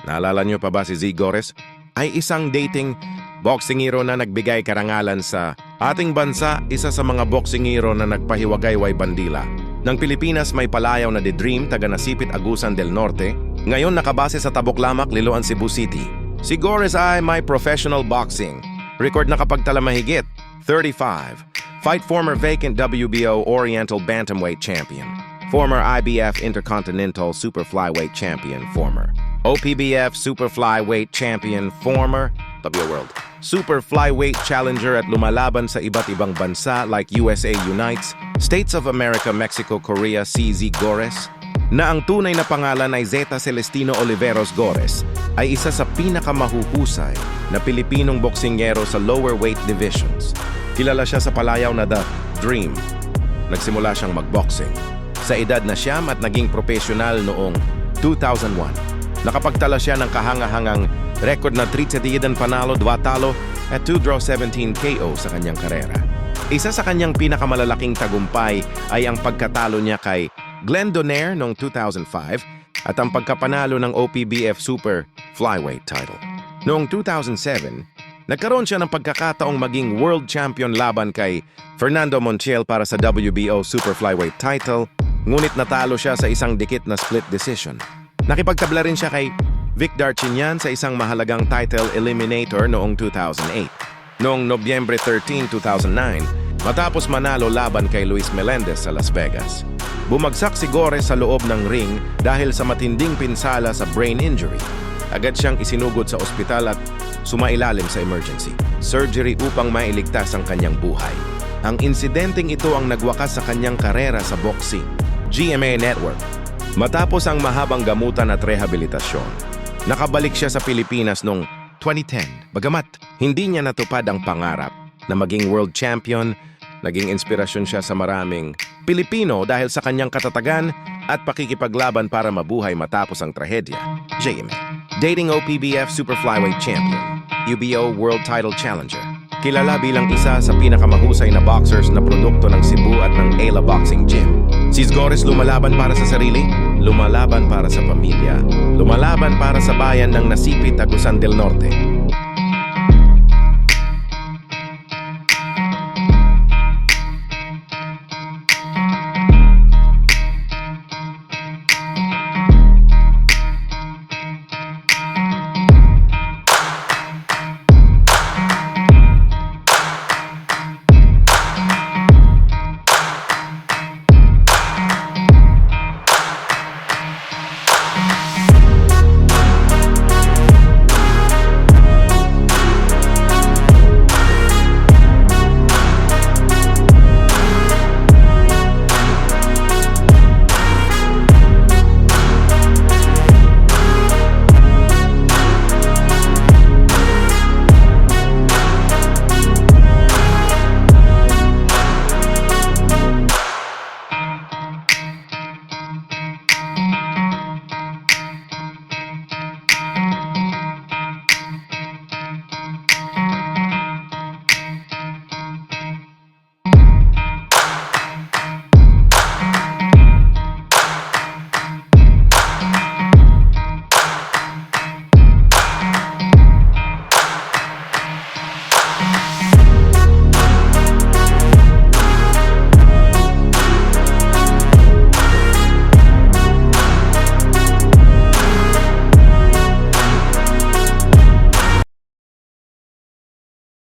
Naalala niyo pa ba si Z Gores? Ay isang dating boksingero na nagbigay karangalan sa ating bansa, isa sa mga boksingero na nagpahiwagayway bandila. Ng Pilipinas may palayaw na The Dream, taga Nasipit, Agusan del Norte. Ngayon nakabase sa Taboclamak, Liloan, Cebu City. Si Gores ay may professional boxing. Record na kapagtala mahigit 35. Fight former vacant WBO Oriental Bantamweight Champion. Former IBF Intercontinental Super Flyweight Champion. Former OPBF Super Flyweight Champion. Former World Super Flyweight Challenger at lumalaban sa iba't ibang bansa like USA Unites, States of America, Mexico, Korea. CZ Gores, na ang tunay na pangalan ay Zeta Celestino Oliveros Gores, ay isa sa pinakamahuhusay na Pilipinong boksingero sa lower weight divisions. Kilala siya sa palayaw na The Dream. Nagsimula siyang magboxing sa edad na siyam at naging profesional noong 2001. Nakapagtala siya ng kahangahangang record na 31 panalo, 2 talo at 2 draw 17 KO sa kanyang karera. Isa sa kanyang pinakamalalaking tagumpay ay ang pagkatalo niya kay Glenn Donaire noong 2005 at ang pagkapanalo ng OPBF Super Flyweight title. Noong 2007, nagkaroon siya ng pagkakataong maging world champion laban kay Fernando Montiel para sa WBO Super Flyweight title, ngunit natalo siya sa isang dikit na split decision. Nakipagtabla rin siya kay Vic Darchinyan sa isang mahalagang title eliminator noong 2008. Noong Nobyembre 13, 2009, matapos manalo laban kay Luis Melendez sa Las Vegas, bumagsak si Gores sa loob ng ring dahil sa matinding pinsala sa brain injury. Agad siyang isinugod sa ospital at sumailalim sa emergency surgery upang mailigtas ang kanyang buhay. Ang insidenteng ito ang nagwakas sa kanyang karera sa boxing. GMA Network. Matapos ang mahabang gamutan at rehabilitasyon, nakabalik siya sa Pilipinas noong 2010. Bagamat hindi niya natupad ang pangarap na maging world champion, naging inspirasyon siya sa maraming Pilipino dahil sa kanyang katatagan at pakikipaglaban para mabuhay matapos ang trahedya. JMA. Dating OPBF Super Flyweight Champion, UBO World Title Challenger. Kilala bilang isa sa pinakamahusay na boxers na produkto ng Cebu at ng Ayala Boxing Gym. Si Gores lumalaban para sa sarili, lumalaban para sa pamilya, lumalaban para sa bayan ng Nasipit, Agusan del Norte.